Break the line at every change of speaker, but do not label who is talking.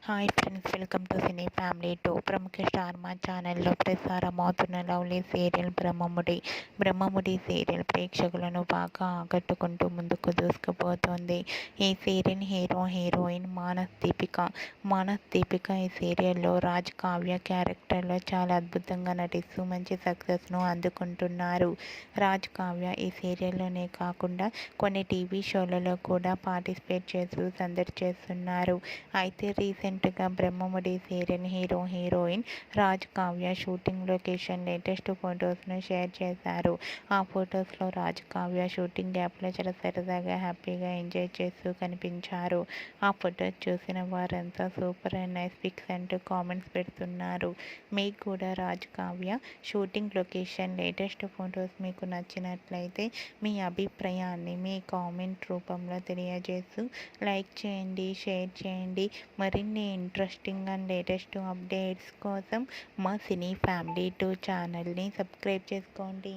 Hi friends, welcome to cine family two. ప్రముఖ star మా ఛానల్లో ప్రసారమవుతున్న లవ్లీ సీరియల్ బ్రహ్మముడి సీరియల్ ప్రేక్షకులను బాగా ఆకట్టుకుంటూ ముందుకు దూసుకుపోతోంది. ఈ సీరియల్ హీరోయిన్ మానస్ దీపిక ఈ సీరియల్లో రాజ్ కావ్య క్యారెక్టర్లో చాలా అద్భుతంగా నటిస్తూ మంచి సక్సెస్ను అందుకుంటున్నారు. రాజ్ కావ్య ఈ సీరియల్లోనే కాకుండా కొన్ని టీవీ షోలలో కూడా పార్టిసిపేట్ చేస్తూ సందడి చేస్తున్నారు. అయితే రీసెంట్గా Brahmamudi serial heroine Raj Kavya shooting location latest ఫొటోస్ను షేర్ చేశారు. ఆ ఫొటోస్లో రాజ్ కావ్య షూటింగ్ గ్యాప్లో చాలా సరదాగా హ్యాపీగా ఎంజాయ్ చేస్తూ కనిపించారు. ఆ ఫొటోస్ చూసిన వారంతా సూపర్ అండ్ నైస్ పిక్స్ అంటూ కామెంట్స్ పెడుతున్నారు. మీకు కూడా Raj Kavya shooting location latest photos మీకు నచ్చినట్లయితే మీ అభిప్రాయాన్ని మీ కామెంట్ రూపంలో తెలియజేస్తూ లైక్ చేయండి, షేర్ చేయండి. మరిన్ని ఇంట్రెస్టింగ్ అండ్ లేటెస్ట్ అప్డేట్స్ కోసం మా సినీ ఫ్యామిలీ 2 ఛానల్ని సబ్స్క్రైబ్ చేసుకోండి.